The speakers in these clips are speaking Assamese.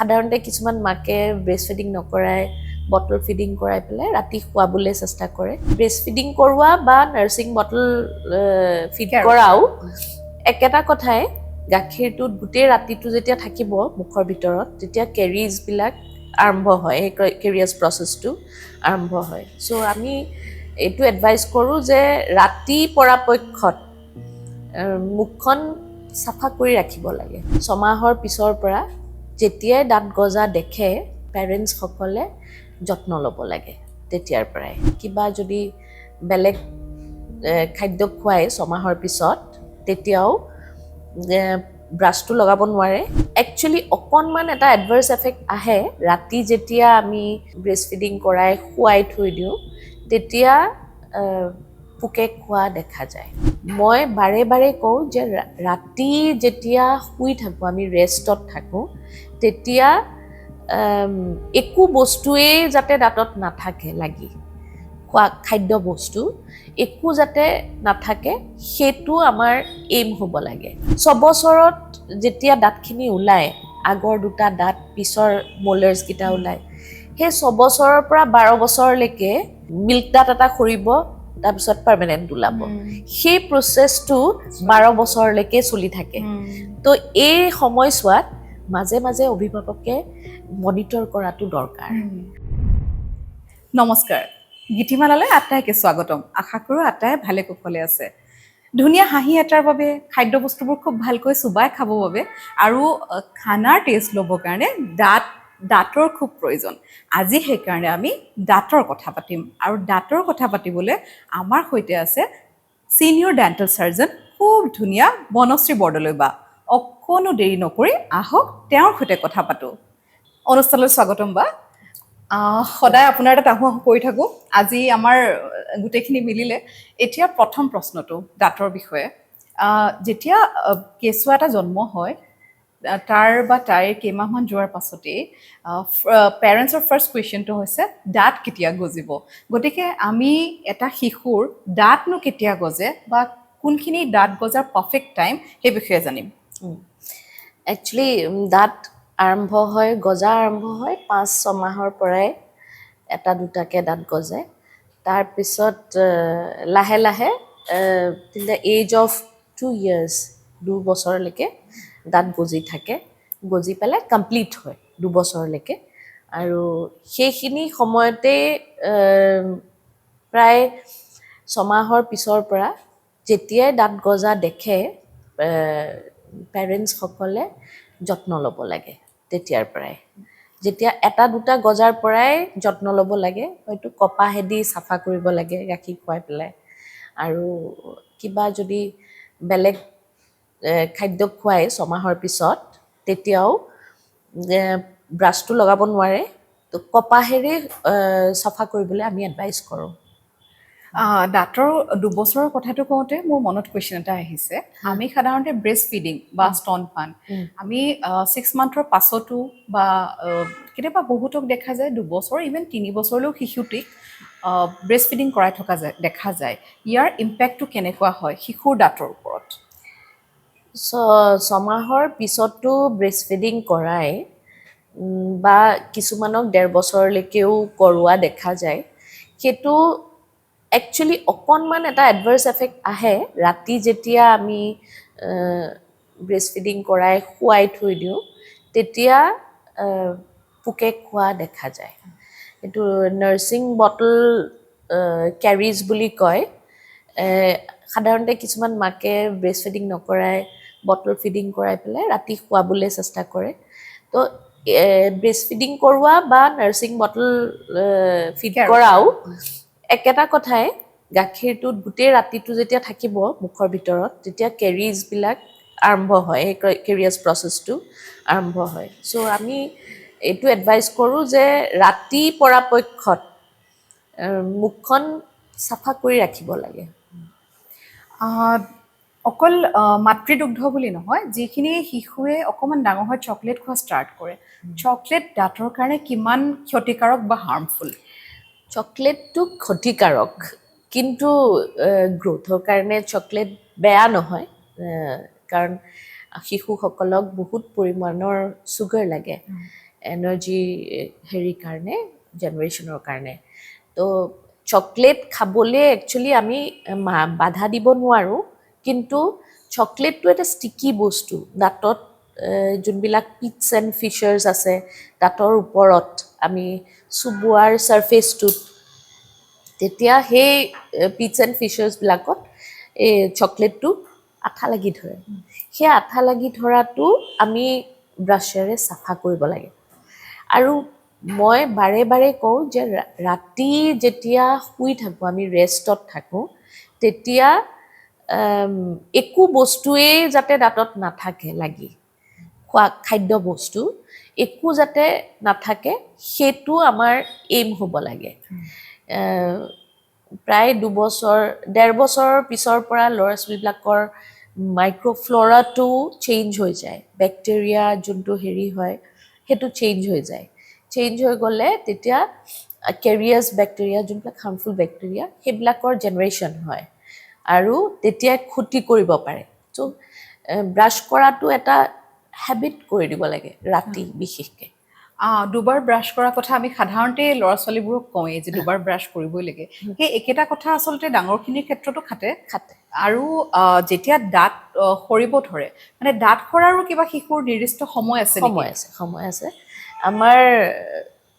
সাধাৰণতে কিছুমান মাকে ব্ৰেষ্ট ফিডিং নকৰাই বটল ফিডিং কৰাই পেলাই ৰাতি খুৱাবলৈ চেষ্টা কৰে। ব্ৰেষ্ট ফিডিং কৰোৱা বা নাৰ্ছিং বটল ফিড কৰাও একেটা কথাই, গাখীৰটোত গোটেই ৰাতিটো যেতিয়া থাকিব মুখৰ ভিতৰত, তেতিয়া কেৰিজবিলাক আৰম্ভ হয়, সেই কেৰিয়াছ প্ৰচেছটো আৰম্ভ হয়। চ' আমি এইটো এডভাইচ কৰোঁ যে ৰাতি পৰাপক্ষত মুখখন চাফা কৰি ৰাখিব লাগে। 6 মাহৰ পিছৰ পৰা যেতিয়াই দাঁত গজা দেখে পেৰেণ্টছসকলে যত্ন ল'ব লাগে তেতিয়াৰ পৰাই। কিবা যদি বেলেগ খাদ্য খুৱায় 6 মাহৰ পিছত তেতিয়াও ব্ৰাছটো লগাব নোৱাৰে। একচুৱেলি অকণমান এটা এডভাৰ্চ এফেক্ট আহে ৰাতি যেতিয়া আমি ব্ৰেষ্ট ফিডিং কৰাই শুৱাই থৈ দিওঁ, তেতিয়া পোকে খোৱা দেখা যায়। মই বাৰে বাৰে কওঁ যে ৰাতি যেতিয়া শুই থাকোঁ, আমি ৰেষ্টত থাকোঁ, তেতিয়া একো বস্তুৱেই যাতে দাঁতত নাথাকে, লাগি খোৱা খাদ্য বস্তু একো যাতে নাথাকে, সেইটো আমাৰ এইম হ'ব লাগে। 6 বছৰত যেতিয়া দাঁতখিনি ওলায়, আগৰ দুটা দাঁত পিছৰ মলাৰ্ছকেইটা ওলায়, সেই 6 বছৰৰ পৰা 12 বছৰলৈকে মিল্ক দাঁত এটা সৰিব, তাৰপিছত পাৰ্মানেণ্ট ওলাব। সেই প্ৰচেছটো 12 বছৰলৈকে চলি থাকে। তো এই সময়ছোৱাত মাজে মাজে অভিভাৱকে মনিটৰ কৰাটো দৰকাৰ। নমস্কাৰ, গীতিমালালৈ আটাইকে স্বাগতম। আশা কৰোঁ আটাই ভালে কুশলে আছে। ধুনীয়া হাঁহি এটাৰ বাবে, খাদ্যবস্তুবোৰ খুব ভালকৈ চুবাই খাবৰ বাবে আৰু খানাৰ টেষ্ট ল'বৰ কাৰণে দাঁতৰ খুব প্ৰয়োজন। আজি সেইকাৰণে আমি দাঁতৰ কথা পাতিম, আৰু দাঁতৰ কথা পাতিবলৈ আমাৰ সৈতে আছে ছিনিয়ৰ ডেণ্টেল চাৰ্জন, খুব ধুনীয়া বনশ্ৰী বৰদলৈ বা। অকণো দেৰি নকৰি আহক তেওঁৰ সৈতে কথা পাতোঁ। অনুষ্ঠানলৈ স্বাগতম বা। সদায় আপোনাৰ এটা আহোঁ কৰি থাকোঁ, আজি আমাৰ গোটেইখিনি মিলিলে। এতিয়া প্ৰথম প্ৰশ্নটো দাঁতৰ বিষয়ে। যেতিয়া কেঁচুৱা এটা জন্ম হয়, তাৰ বা তাইৰ কেইমাহমান যোৱাৰ পাছতেই পেৰেণ্টছৰ ফাৰ্ষ্ট কুৱেশ্যনটো হৈছে দাঁত কেতিয়া গজিব। গতিকে আমি এটা শিশুৰ দাঁতনো কেতিয়া গজে বা কোনখিনি দাঁত গজাৰ পাৰফেক্ট টাইম, সেই বিষয়ে জানিম। একচুৱেলি দাঁত গজা আৰম্ভ হয় 5-6 মাহৰ পৰাই এটা দুটাকৈ দাঁত গজে। তাৰপিছত লাহে লাহে টিল দ্য এজ অফ 2 years, 2 বছৰলৈকে দাঁত গজি থাকে, গজি পেলাই কমপ্লিট হয় 2 বছৰলৈকে। আৰু সেইখিনি সময়তে প্ৰায় 6 মাহৰ পিছৰ পৰা যেতিয়াই দাঁত গজা দেখে পেৰেণ্টছসকলে যত্ন ল'ব লাগে তেতিয়াৰ পৰাই। যেতিয়া এটা দুটা গজাৰ পৰাই যত্ন ল'ব লাগে, হয়তো কপাহেদি চাফা কৰিব লাগে গাখীৰ খুৱাই পেলাই। আৰু কিবা যদি বেলেগ খাদ্য খুৱায় 6 মাহৰ পিছত তেতিয়াও ব্ৰাছটো লগাব নোৱাৰে, তো কপাহেৰে চাফা কৰিবলৈ আমি এডভাইচ কৰোঁ। দাঁতৰ 2 বছৰৰ কথাটো কওঁতে মোৰ মনত কুৱেশ্যন এটা আহিছে। আমি সাধাৰণতে ব্ৰেষ্ট ফিডিং বা স্তনপান আমি 6 মান্থৰ পাছতো বা কেতিয়াবা বহুতক দেখা যায় 2 বছৰ, ইভেন 3 বছৰলৈও শিশুটিক ব্ৰেষ্ট ফিডিং কৰাই থকা দেখা যায়। ইয়াৰ ইম্পেক্টটো কেনেকুৱা হয় শিশুৰ দাঁতৰ ওপৰত? 6 মাহৰ পিছতো ব্ৰেষ্ট ফিডিং কৰাই বা কিছুমানক 1.5 বছৰলৈকেও কৰোৱা দেখা যায়। সেইটো একচুৱেলি অকণমান এটা এডভাৰ্চ এফেক্ট আহে ৰাতি যেতিয়া আমি ব্ৰেষ্ট ফিডিং কৰাই শুৱাই থৈ দিওঁ, তেতিয়া পোকে খোৱা দেখা যায়। এইটো নাৰ্ছিং বটল কেৰিজ বুলি কয়। সাধাৰণতে কিছুমান মাকে ব্ৰেষ্ট ফিডিং নকৰাই বটল ফিডিং কৰাই পেলাই ৰাতি খুৱাবলৈ চেষ্টা কৰে। তো ব্ৰেষ্ট ফিডিং কৰোৱা বা নাৰ্ছিং বটল ফিড কৰাও একেটা কথাই, গাখীৰটোত গোটেই ৰাতিটো যেতিয়া থাকিব মুখৰ ভিতৰত, তেতিয়া কেৰিজবিলাক আৰম্ভ হয়, সেই কেৰিয়াছ প্ৰচেছটো আৰম্ভ হয়। চ' আমি এইটো এডভাইচ কৰোঁ যে ৰাতি পৰাপক্ষত মুখখন চাফা কৰি ৰাখিব লাগে। অকল মাতৃদুগ্ধ বুলি নহয়, যিখিনি শিশুৱে অকণমান ডাঙৰ হৈ চকলেট খোৱা ষ্টাৰ্ট কৰে, চকলেট দাঁতৰ কাৰণে কিমান ক্ষতিকাৰক বা হাৰ্মফুল? চকলেটটো ক্ষতিকাৰক, কিন্তু গ্ৰ'থৰ কাৰণে চকলেট বেয়া নহয়, কাৰণ শিশুসকলক বহুত পৰিমাণৰ চুগাৰ লাগে। এনাৰ্জি হেৰিৰ কাৰণে জেনেৰেশ্যনৰ কাৰণে তো চকলেট খাবলৈ একচুৱেলি আমি বাধা দিব নোৱাৰোঁ কিন্তু চকলেটটো এটা ষ্টিকি বস্তু দাঁতত যোনবিলাক পিটছ এণ্ড ফিচাৰ্ছ আছে দাঁতৰ ওপৰত আমি চুবোৱাৰ ছাৰ্ফেচটোত তেতিয়া সেই পিটছ এণ্ড ফিচাৰ্ছবিলাকত এই চকলেটটো আঠা লাগি ধৰে সেই আঠা লাগি ধৰাটো আমি ব্ৰাছেৰে চাফা কৰিব লাগে আৰু মই বাৰে বাৰে কওঁ যে ৰাতি যেতিয়া শুই থাকোঁ আমি ৰেষ্টত থাকোঁ তেতিয়া একো বস্তুৱেই যাতে দাঁতত নাথাকে লাগি খোৱা খাদ্য বস্তু একো যাতে নাথাকে সেইটো আমাৰ এইম হ'ব লাগে প্ৰায় 2 বছৰ 1.5 বছৰৰ পিছৰ পৰা ল'ৰা ছোৱালীবিলাকৰ মাইক্ৰ'ফ্ল'ৰাটো চেঞ্জ হৈ যায় বেক্টেৰিয়া যোনটো হেৰি হয় সেইটো চেঞ্জ হৈ যায় চেঞ্জ হৈ গ'লে তেতিয়া কেৰিয়াছ বেক্টেৰিয়া যোনবিলাক হাৰ্মফুল বেক্টেৰিয়া সেইবিলাকৰ জেনেৰেশ্যন হয় আৰু তেতিয়া ক্ষতি কৰিব পাৰে চ' ব্ৰাছ কৰাটো এটা হেবিট কৰি দিব লাগে ৰাতি বিশেষকৈ দুবাৰ ব্ৰাছ কৰাৰ কথা আমি সাধাৰণতে ল'ৰা ছোৱালীবোৰক কওঁৱেই যে দুবাৰ ব্ৰাছ কৰিবই লাগে সেই একেটা কথা আচলতে ডাঙৰখিনিৰ ক্ষেত্ৰতো খাটে আৰু যেতিয়া দাঁত সৰিব ধৰে মানে দাঁত সৰাৰো কিবা শিশুৰ নিৰ্দিষ্ট সময় আছে সময় আছে আমাৰ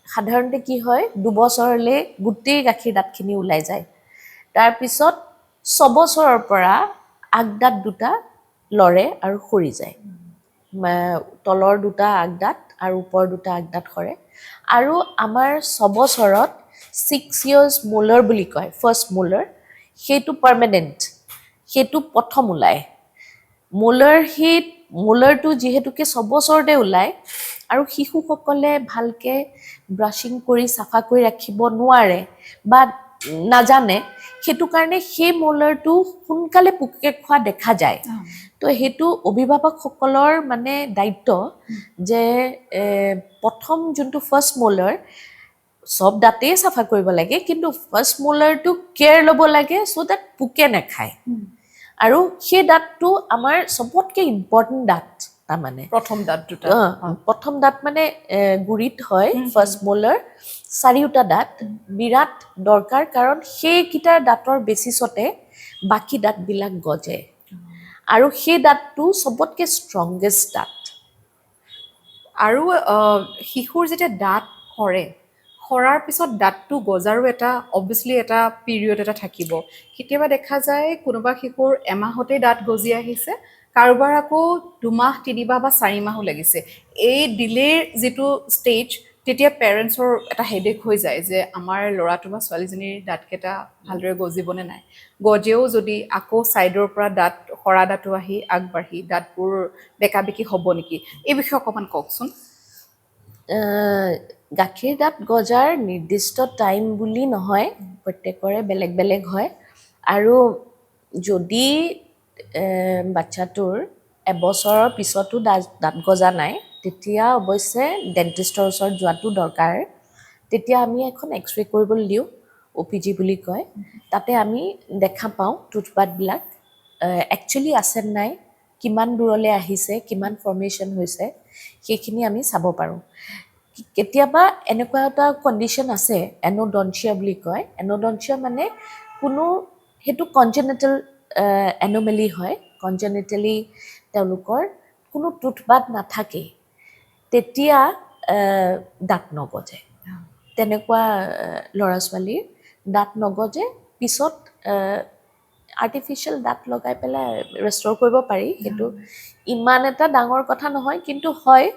সাধাৰণতে কি হয় 2 বছৰলৈ গোটেই গাখীৰ দাঁতখিনি ওলাই যায় তাৰপিছত 6 বছৰৰ পৰা আগদাঁত দুটা লৰে আৰু সৰি যায় তলৰ দুটা আগদাঁত আৰু ওপৰ দুটা আগদাঁত সৰে আৰু আমাৰ 6 বছৰত 6 years মোলাৰ বুলি কয় ফাৰ্ষ্ট মোলাৰ সেইটো পাৰ্মানেণ্ট সেইটো প্ৰথম ওলায় মোলাৰটো যিহেতুকে 6 বছৰতে ওলায় আৰু শিশুসকলে ভালকৈ ব্ৰাছিং কৰি চাফা কৰি ৰাখিব নোৱাৰে বা নাজানে সেইটো কাৰণে সেই মোলাৰটো সোনকালে পোকে খোৱা দেখা যায় তো সেইটো অভিভাৱকসকলৰ মানে দায়িত্ব যে প্ৰথম যোনটো ফাৰ্ষ্ট মোলাৰ চব দাঁতেই চাফা কৰিব লাগে কিন্তু ফাৰ্ষ্ট মোলাৰটো কেয়াৰ ল'ব লাগে চ' ডেট পোকে নাখায় আৰু সেই দাঁতটো আমাৰ চবতকৈ ইম্পৰ্টেণ্ট দাঁত তাৰমানে প্ৰথম দাঁত মানে গুৰিত হয় ফাৰ্ষ্ট মোলাৰ 4টা দাঁত বিৰাট দৰকাৰ কাৰণ সেইকেইটাৰ দাঁতৰ বেচিছতে বাকী দাঁতবিলাক গজে আৰু সেই দাঁতটো চবতকৈ ষ্ট্ৰংগেষ্ট দাঁত আৰু শিশুৰ যেতিয়া দাঁত সৰাৰ পিছত দাঁতটো গজাৰো এটা অবভিয়াছলি এটা পিৰিয়ড এটা থাকিব কেতিয়াবা দেখা যায় কোনোবা শিশুৰ এমাহতেই দাঁত গজি আহিছে কাৰোবাৰ আকৌ 2 মাহ 3 মাহ বা 4 মাহো লাগিছে এই ডিলেৰ যিটো ষ্টেজ তেতিয়া পেৰেণ্টছৰ এটা হেডেক হৈ যায় যে আমাৰ ল'ৰাটো বা ছোৱালীজনীৰ দাঁতকেইটা ভালদৰে গজিবনে নাই গজেও যদি আকৌ ছাইডৰ পৰা সৰা দাঁতো আহি আগবাঢ়ি দাঁতবোৰ বেকাবেকি হ'ব নেকি এই বিষয়ে অকণমান কওকচোন গাখীৰ দাঁত গজাৰ নিৰ্দিষ্ট টাইম বুলি নহয় প্ৰত্যেকৰে বেলেগ বেলেগ হয় আৰু যদি বাচ্চাটোৰ এবছৰৰ পিছতো দাঁত গজা নাই তেতিয়া অৱশ্যে ডেণ্টিষ্টৰ ওচৰত যোৱাটো দৰকাৰ তেতিয়া আমি এখন এক্সৰে কৰিবলৈ দিওঁ OPG বুলি কয় তাতে আমি দেখা পাওঁ টুথপাথবিলাক একচুৱেলি আছে নাই কিমান দূৰলৈ আহিছে কিমান ফৰ্মেশ্যন হৈছে সেইখিনি আমি চাব পাৰোঁ কেতিয়াবা এনেকুৱা এটা কণ্ডিশ্যন আছে এন'ডন্সিয়া বুলি কয় এন'ডন্সিয়া মানে কোনো সেইটো কনজেনিটেল এন'মেলি হয় কনজেনিটেলি তেওঁলোকৰ কোনো টুথপাথ নাথাকে তেতিয়া দাঁত নগজে তেনেকুৱা ল'ৰা ছোৱালীৰ দাঁত নগজে পিছত আৰ্টিফিচিয়েল দাঁত লগাই পেলাই ৰেষ্ট'ৰ কৰিব পাৰি সেইটো ইমান এটা ডাঙৰ কথা নহয় কিন্তু হয়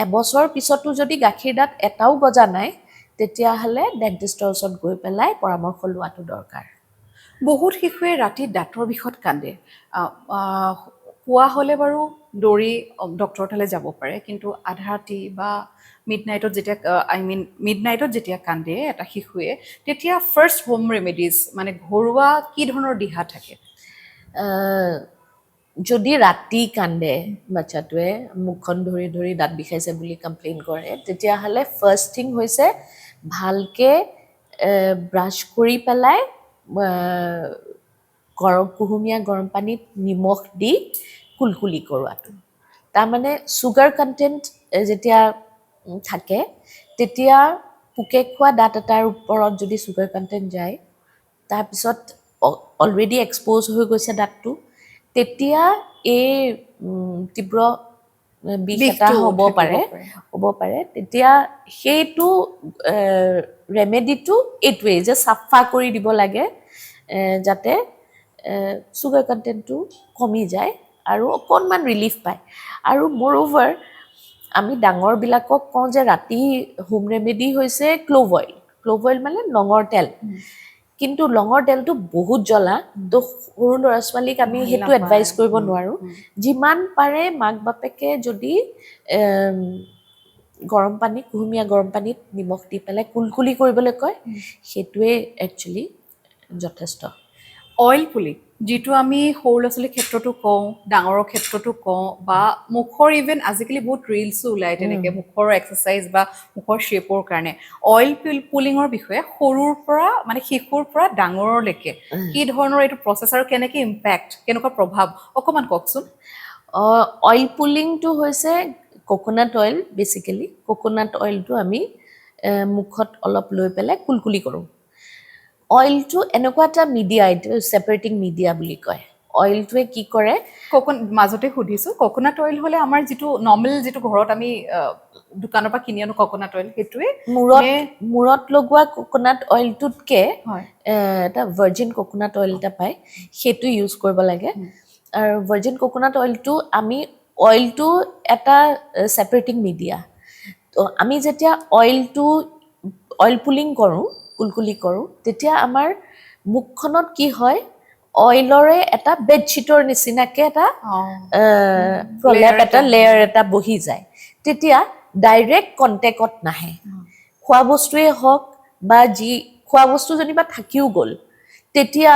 এবছৰ পিছতো যদি গাখীৰ দাঁত এটাও গজা নাই তেতিয়াহ'লে ডেণ্টিষ্টৰ ওচৰত গৈ পেলাই পৰামৰ্শ লোৱাটো দৰকাৰ বহুত শিশুৱে ৰাতি দাঁতৰ বিষত কান্দে পুৱা হ'লে বাৰু দৌৰি ডক্টৰৰ তালৈ যাব পাৰে কিন্তু আধা ৰাতি বা মিডনাইটত যেতিয়া কান্দে এটা শিশুৱে তেতিয়া ফাৰ্ষ্ট হোম ৰেমেডিজ মানে ঘৰুৱা কি ধৰণৰ দিহা থাকে যদি ৰাতি কান্দে বাচ্চাটোৱে মুখখন ধৰি ধৰি দাঁত বিষাইছে বুলি কমপ্লেইন কৰে তেতিয়াহ'লে ফাৰ্ষ্ট থিং হৈছে ভালকৈ ব্ৰাছ কৰি পেলাই কুহুমীয়া গৰম পানীত নিমখ দি কুলকুলি কৰোৱাটো তাৰমানে চুগাৰ কণ্টেণ্ট যেতিয়া থাকে তেতিয়া পোকে খোৱা দাঁত এটাৰ ওপৰত যদি চুগাৰ কণ্টেণ্ট যায় তাৰপিছত অলৰেডি এক্সপ'জ হৈ গৈছে দাঁতটো তেতিয়া এই তীব্ৰ বিষ এটা হ'ব পাৰে তেতিয়া সেইটো ৰেমেডিটো এইটোৱে যে চাফা কৰি দিব লাগে যাতে চুগাৰ কণ্টেণ্টটো কমি যায় আৰু অকণমান ৰিলিফ পায় আৰু মোৰ অ'ভাৰ আমি ডাঙৰবিলাকক কওঁ যে ৰাতি হোম ৰেমেডি হৈছে ক্ল'ভ অইল মানে লঙৰ তেল কিন্তু লঙৰ তেলটো বহুত জ্বলা তো সৰু ল'ৰা ছোৱালীক আমি সেইটো এডভাইচ কৰিব নোৱাৰোঁ যিমান পাৰে মাক বাপেকে যদি গৰম পানী কুহুমীয়া গৰম পানীত নিমখ দি পেলাই কুলকুলি কৰিবলৈ কয় সেইটোৱে একচুৱেলি যথেষ্ট অইল পুলিং যিটো আমি সৰু ল'ৰা ছোৱালীৰ ক্ষেত্ৰতো কওঁ ডাঙৰৰ ক্ষেত্ৰতো কওঁ বা মুখৰ ইভেন আজিকালি বহুত ৰিলছো ওলায় তেনেকৈ মুখৰ এক্সাৰচাইজ বা মুখৰ শ্বেপৰ কাৰণে অইল পুলিঙৰ বিষয়ে সৰুৰ পৰা মানে শিশুৰ পৰা ডাঙৰলৈকে কি ধৰণৰ এইটো প্ৰচেছ আৰু কেনেকৈ ইম্পেক্ট কেনেকুৱা প্ৰভাৱ অকণমান কওকচোন অইল পুলিংটো হৈছে কোকোনাট অইল বেচিকেলি কোকোনাট অইলটো আমি মুখত অলপ লৈ পেলাই কুলকুলি কৰোঁ অইলটো এনেকুৱা এটা মিডিয়া এইটো ছেপাৰেটিং মিডিয়া বুলি কয় অইলটোৱে কি কৰে মাজতে সুধিছোঁ কোকোনাট অইল হ'লে আমাৰ যিটো নৰ্মেল যিটো ঘৰত আমি দোকানৰ পৰা কিনি আনো কোকোনাট অইল সেইটোৱে মূৰত লগোৱা কোকোনাট অইলটোতকৈ এটা ভাৰ্জিন কোকোনাট অইল এটা পায় সেইটো ইউজ কৰিব লাগে আৰু ভাৰ্জিন কোকোনাট অইলটো এটা ছেপাৰেটিং মিডিয়া তো আমি যেতিয়া অইল পুলিং কৰোঁ কুলকুলি কৰোঁ তেতিয়া আমাৰ মুখখনত কি হয় অইলৰে এটা বেডশ্বীটৰ নিচিনাকৈ এটা প্ৰলেপ এটা লেয়াৰ এটা বহি যায় তেতিয়া ডাইৰেক্ট কণ্টেক্টত নাহে খোৱা বস্তুৱেই হওক বা যি খোৱা বস্তু যেনিবা থাকিও গ'ল তেতিয়া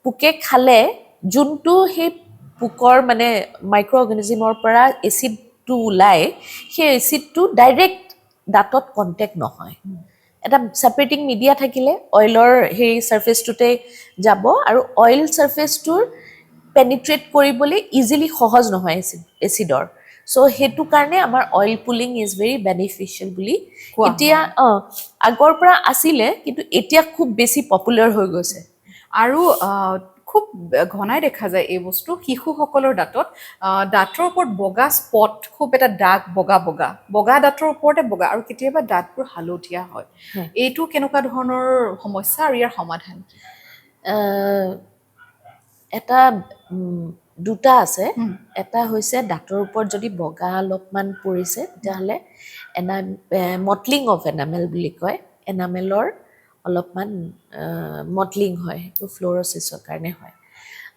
পোকে খালে যোনটো সেই পোকৰ মানে মাইক্ৰ' অৰ্গেনিজিমৰ পৰা এচিডটো ওলায় সেই এচিডটো ডাইৰেক্ট দাঁতত কণ্টেক্ট নহয় এটা ছেপাৰেটিং মিডিয়া থাকিলে অইলৰ সেই ছাৰ্ফেচটোতে যাব আৰু অইল ছাৰ্ফেচটোৰ পেনিট্ৰেট কৰিবলৈ ইজিলি সহজ নহয় এচিডৰ চ' সেইটো কাৰণে আমাৰ oil pulling is very beneficial বুলি এতিয়া আগৰ পৰা আছিলে কিন্তু এতিয়া খুব বেছি পপুলাৰ হৈ গৈছে আৰু খুব ঘনাই দেখা যায় এই বস্তু শিশুসকলৰ দাঁতৰ ওপৰত বগা স্পট খুব এটা দাগ বগা দাঁতৰ ওপৰতে বগা আৰু কেতিয়াবা দাঁতবোৰ হালধীয়া হয় এইটো কেনেকুৱা ধৰণৰ সমস্যা আৰু ইয়াৰ সমাধান এটা দুটা আছে এটা হৈছে দাঁতৰ ওপৰত যদি বগা অলপমান পৰিছে তেতিয়াহ'লে মটলিং অফ এনামেল বুলি কয় এনামেলৰ অলপমান মটলিং হয় সেইটো ফ্ল'ৰচিছৰ কাৰণে হয়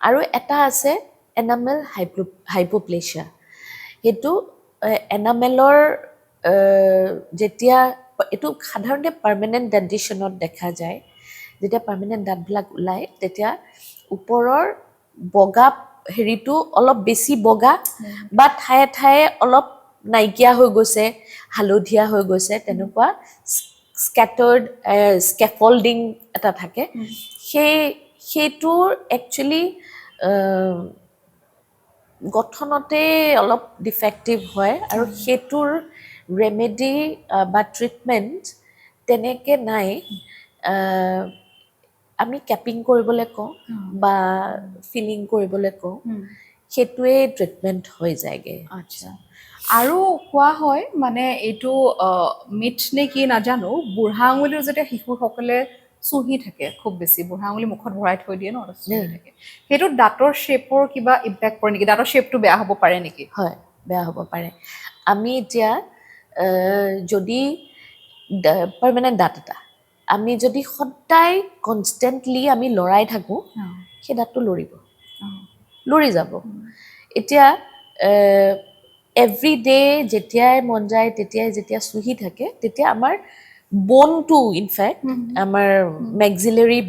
আৰু এটা আছে এনামেল হাইপ'প্লেচিয়া সেইটো এনামেলৰ যেতিয়া এইটো সাধাৰণতে পাৰ্মানেণ্ট ডেণ্টিশ্যনত দেখা যায় যেতিয়া পাৰ্মানেণ্ট দাঁতবিলাক ওলায় তেতিয়া ওপৰৰ বগা হেৰিটো অলপ বেছি বগা বা ঠায়ে ঠায়ে অলপ নাইকিয়া হৈ গৈছে হালধীয়া হৈ গৈছে তেনেকুৱা স্কেটাৰ্ড স্কেফল্ডিং এটা থাকে সেইটোৰ একচুৱেলি গঠনতে অলপ ডিফেক্টিভ হয় আৰু সেইটোৰ ৰেমেডি বা ট্ৰিটমেণ্ট তেনেকৈ নাই আমি কেপিং কৰিবলৈ কওঁ বা ফিলিং কৰিবলৈ কওঁ সেইটোৱে ট্ৰিটমেণ্ট হৈ যায়গৈ আচ্ছা আৰু কোৱা হয় মানে এইটো মিথ নে কি নাজানো বুঢ়া আঙুলিও যেতিয়া শিশুসকলে চুহি থাকে খুব বেছি বুঢ়া আঙুলি মুখত ভৰাই থৈ দিয়ে ন চুহি থাকে সেইটো দাঁতৰ শ্বেপৰ কিবা ইম্পেক্ট পৰে নেকি দাঁতৰ শ্বেপটো বেয়া হ'ব পাৰে নেকি হয় বেয়া হ'ব পাৰে আমি এতিয়া যদি পাৰ্মানেণ্ট দাঁত এটা আমি যদি সদায় কনষ্টেণ্টলি আমি লৰাই থাকোঁ সেই দাঁতটো লৰি যাব এতিয়া এভৰি ডে যেতিয়াই মন যায় তেতিয়াই যেতিয়া চুহি থাকে তেতিয়া আমাৰ বনটো ইনফেক্ট আমাৰ মেক্সিলাৰী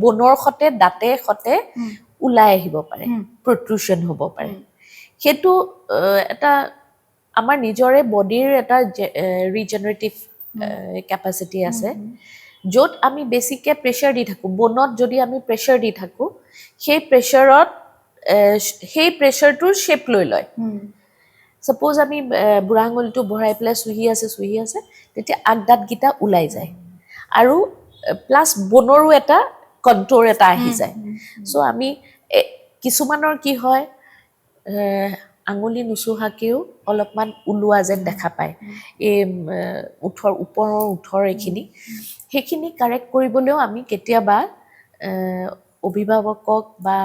বনৰ সতে দাঁতে সতে ওলাই আহিব পাৰে প্ৰট্ৰুশ্যন হ'ব পাৰে সেইটো এটা আমাৰ নিজৰে বডিৰ এটা ৰিজেনেৰেটিভ কেপাচিটি আছে য'ত আমি বেছিকৈ প্ৰেছাৰ দি থাকোঁ বনত যদি আমি প্ৰেছাৰ দি থাকোঁ সেই প্ৰেছাৰটোৰ শ্বেপ লৈ লয় ছাপোজ আমি বুঢ়া আঙুলিটো বঢ়াই পেলাই চুহি আছে তেতিয়া আগদাঁতকেইটা ওলাই যায় আৰু প্লাছ বনৰো এটা কণ্ট্ৰল এটা আহি যায় চ' আমি কিছুমানৰ কি হয় আঙুলি নোচোহাকেও অলপমান ওলোৱা যেন দেখা পায় এই ওপৰৰ ওঠৰ এইখিনি সেইখিনি কাৰেক্ট কৰিবলৈও আমি কেতিয়াবা অভিভাৱকক বা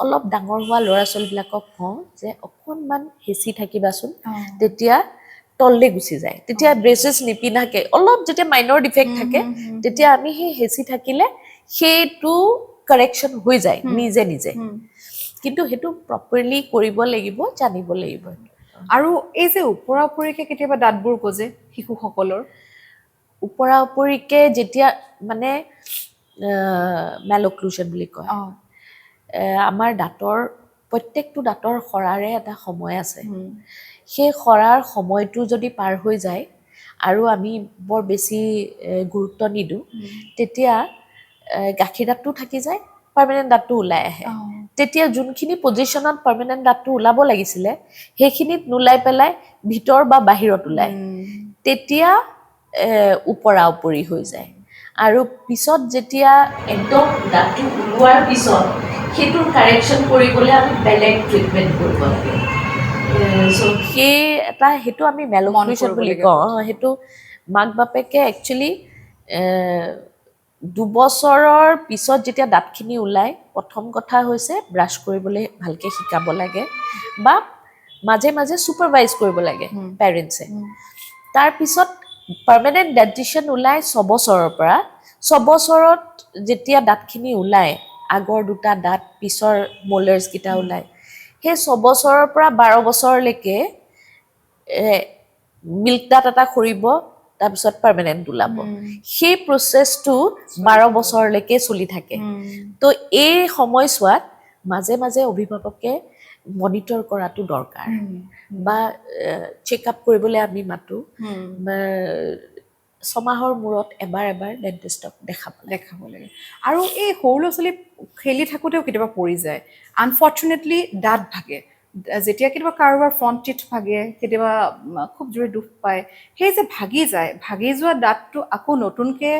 অলপ ডাঙৰ হোৱা ল'ৰা ছোৱালীবিলাকক কওঁ যে অকণমান হেঁচি থাকিবাচোন তেতিয়া তললৈ গুচি যায় তেতিয়া ব্ৰেচেছ নিপিন্ধাকে অলপ যেতিয়া মাইনৰ ডিফেক্ট থাকে তেতিয়া আমি সেই হেঁচি থাকিলে সেইটো কাৰেকশ্যন হৈ যায় নিজে নিজে কিন্তু সেইটো প্ৰপাৰলি কৰিব লাগিব জানিব লাগিব আৰু এই যে ওপৰা ওপৰিকে কেতিয়াবা দাঁতবোৰ গজে শিশুসকলৰ ওপৰা ওপৰিকে যেতিয়া মানে মেলক্লুজন বুলি কয় আমাৰ দাঁতৰ প্ৰত্যেকটো দাঁতৰ সৰাৰে এটা সময় আছে সেই সৰাৰ সময়টো যদি পাৰ হৈ যায় আৰু আমি বৰ বেছি গুৰুত্ব নিদিওঁ তেতিয়া গাখীৰ দাঁতটো থাকি যায় পাৰ্মানেণ্ট দাঁতটো ওলাই আহে তেতিয়া যোনখিনি পজিশ্যনত পাৰ্মানেণ্ট দাঁতটো ওলাব লাগিছিলে সেইখিনিত নোলাই পেলাই ভিতৰ বা বাহিৰত ওলায় তেতিয়া ওপৰা ওপৰি হৈ যায় আৰু পিছত যেতিয়া একদম দাঁতটো ওলোৱাৰ পিছত সেইটোৰ কাৰেকশ্যন কৰিবলৈ আমি বেলেগ ট্ৰিটমেণ্ট কৰিব লাগে চ' সেইটো আমি মেলক্লুজন বুলি কওঁ সেইটো মাক বাপেকে একচুৱেলি 2 বছৰৰ পিছত যেতিয়া দাঁতখিনি ওলায় প্ৰথম কথা হৈছে ব্ৰাছ কৰিবলৈ ভালকৈ শিকাব লাগে বা মাজে মাজে ছুপাৰভাইজ কৰিব লাগে পেৰেণ্টছে তাৰপিছত পাৰ্মানেণ্ট ডেণ্টিশ্যন ওলায় 6 বছৰৰ পৰা 6 বছৰত যেতিয়া দাঁতখিনি ওলায় আগৰ দুটা দাঁত পিছৰ মলাৰ্ছকেইটা ওলায় সেই 6 বছৰৰ পৰা 12 বছৰলৈকে মিল্ক দাঁত এটা সৰিব তাৰপিছত পাৰ্মানেণ্ট ওলাব সেই প্ৰচেছটো 12 বছৰলৈকে চলি থাকে তো এই সময়ছোৱাত মাজে মাজে অভিভাৱকে মনিটৰ কৰাটো দৰকাৰ বা চেকআপ কৰিবলৈ আমি মাতো 6 মাহৰ মূৰত এবাৰ ডেণ্টিষ্টক দেখাব লাগে আৰু এই সৰু ল'ৰা ছোৱালী খেলি থাকোঁতেও কেতিয়াবা পৰি যায় আনফৰ্চুনেটলি দাঁত ভাগে যেতিয়া কেতিয়াবা কাৰোবাৰ ফ্ৰণ্ট টিথ ভাগে কেতিয়াবা খুব জোৰে দুখ পায় সেই যে ভাগি যোৱা দাঁতটো আকৌ নতুনকৈ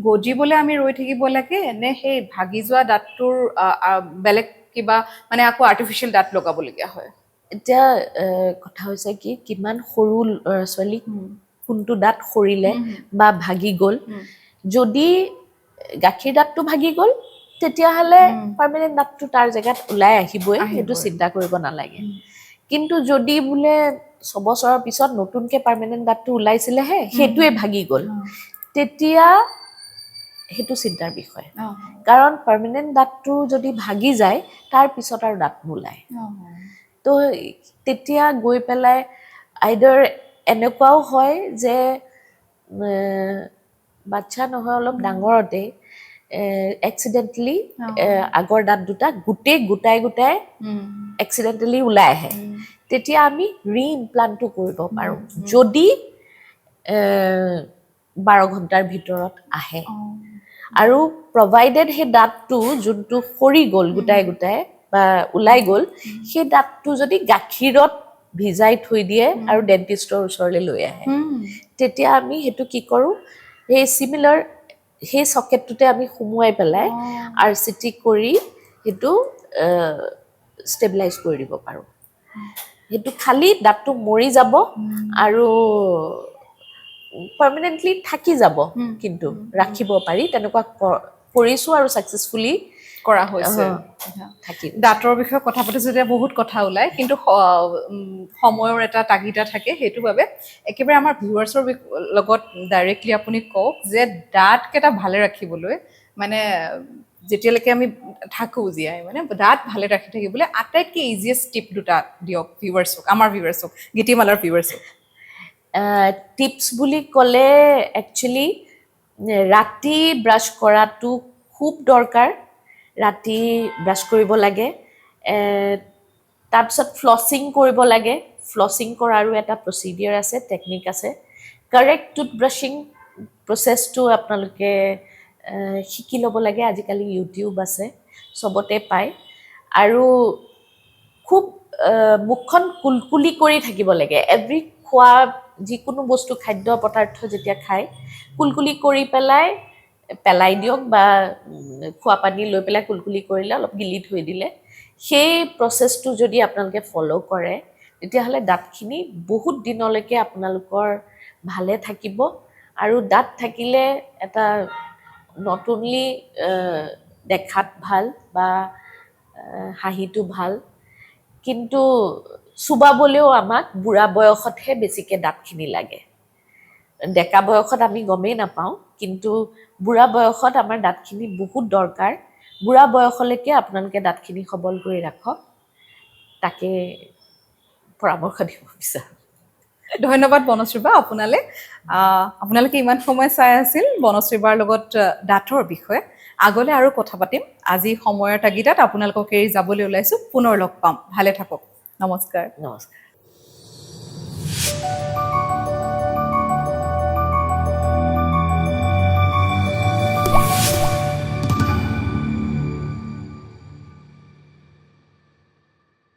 গজিবলৈ আমি ৰৈ থাকিব লাগে নে সেই ভাগি যোৱা দাঁতটোৰ বেলেগ কিবা মানে আকৌ আৰ্টিফিচিয়েল দাঁত লগাবলগীয়া হয় এতিয়া কথা হৈছে কি কিমান সৰু ল'ৰা ছোৱালী কোনটো দাঁত সৰিলে বা ভাগি গ'ল যদি গাখীৰ দাঁতটো ভাগি গ'ল তেতিয়াহ'লে পাৰ্মানেণ্ট দাঁতটো তাৰ জেগাত ওলাই আহিবই সেইটো চিন্তা কৰিব নালাগে কিন্তু যদি বোলে 6 বছৰৰ পিছত নতুনকৈ পাৰ্মানেণ্ট দাঁতটো ওলাইছিলেহে সেইটোৱে ভাগি গ'ল তেতিয়া সেইটো চিন্তাৰ বিষয় কাৰণ পাৰ্মানেণ্ট দাঁতটো যদি ভাগি যায় তাৰ পিছত আৰু দাঁত নোলায় তো তেতিয়া গৈ পেলাই আইদাৰ এনেকুৱাও হয় যে বাচ্চা নহয় অলপ ডাঙৰতে এক্সিডেণ্টেলি আগৰ দাঁত দুটা গোটাই এক্সিডেণ্টেলি ওলাই আহে তেতিয়া আমি ৰিইমপ্লাণ্টটো কৰিব পাৰোঁ যদি 12 ঘণ্টাৰ ভিতৰত আহে আৰু প্ৰভাইডেড সেই দাঁতটো যোনটো সৰি গ'ল গোটাই বা ওলাই গ'ল সেই দাঁতটো যদি গাখীৰত ভিজাই থৈ দিয়ে আৰু ডেণ্টিষ্টৰ ওচৰলৈ লৈ আহে তেতিয়া আমি সেইটো কি কৰোঁ সেই চকেটটোতে আমি সুমুৱাই পেলাই RCT কৰি সেইটো ষ্টেবিলাইজ কৰি দিব পাৰোঁ সেইটো খালি দাঁতটো মৰি যাব আৰু পাৰ্মানেণ্টলি থাকি যাব কিন্তু ৰাখিব পাৰি তেনেকুৱা কৰিছোঁ আৰু ছাকচেছফুলি কৰা হৈছে থাকি দাঁতৰ বিষয়ে কথা পাতিছোঁ যেতিয়া বহুত কথা ওলায় কিন্তু সময়ৰ এটা তাগিদা থাকে সেইটো বাবে একেবাৰে আমাৰ ভিউৱাৰ্ছৰ লগত ডাইৰেক্টলি আপুনি কওক যে দাঁতকেইটা ভালে ৰাখিবলৈ মানে যেতিয়ালৈকে আমি থাকোঁ জীয়াই মানে দাঁত ভালে ৰাখি থাকিবলৈ আটাইতকৈ ইজিয়েষ্ট টিপ দুটা দিয়ক ভিউৱাৰ্ছক আমাৰ ভিউৱাৰ্ছক গীতিমালাৰ ভিউৱাৰ্ছক টিপছ বুলি ক'লে একচুৱেলি ৰাতি ব্ৰাছ কৰাটো খুব দৰকাৰ ৰাতি ব্ৰাছ কৰিব লাগে তাৰপিছত ফ্লচিং কৰিব লাগে ফ্লচিং কৰাৰো এটা প্ৰচিডিউৰ আছে টেকনিক আছে কাৰেক্ট টুথব্ৰাছিং প্ৰচেছটো আপোনালোকে শিকি ল'ব লাগে আজিকালি ইউটিউব আছে চবতে পায় আৰু খুব মুখখন কুলকুলি কৰি থাকিব লাগে এভৰি খোৱা যিকোনো বস্তু খাদ্য পদাৰ্থ যেতিয়া খায় কুলকুলি কৰি পেলাই দিয়ক বা খোৱা পানী লৈ পেলাই কুলকুলি কৰিলে অলপ গিলি থৈ দিলে সেই প্ৰচেছটো যদি আপোনালোকে ফ'ল' কৰে তেতিয়াহ'লে দাঁতখিনি বহুত দিনলৈকে আপোনালোকৰ ভালে থাকিব আৰু দাঁত থাকিলে এটা নতুনলি দেখাত ভাল বা হাঁহিটো ভাল কিন্তু চুবাবলৈও আমাক বুঢ়া বয়সতহে বেছিকৈ দাঁতখিনি লাগে ডেকা বয়সত আমি গমেই নাপাওঁ কিন্তু বুঢ়া বয়সত আমাৰ দাঁতখিনি বহুত দৰকাৰ বুঢ়া বয়সলৈকে আপোনালোকে দাঁতখিনি সবল কৰি ৰাখক তাকে পৰামৰ্শ দিব বিচাৰোঁ ধন্যবাদ বনশ্ৰী বা আপোনালোকে ইমান সময় চাই আছিল বনশ্ৰী বাৰ লগত দাঁতৰ বিষয়ে আগলৈ আৰু কথা পাতিম আজি সময়ৰ তাগিদাত আপোনালোকক এৰি যাবলৈ ওলাইছোঁ পুনৰ লগ পাম ভালে থাকক নমস্কাৰ নমস্কাৰ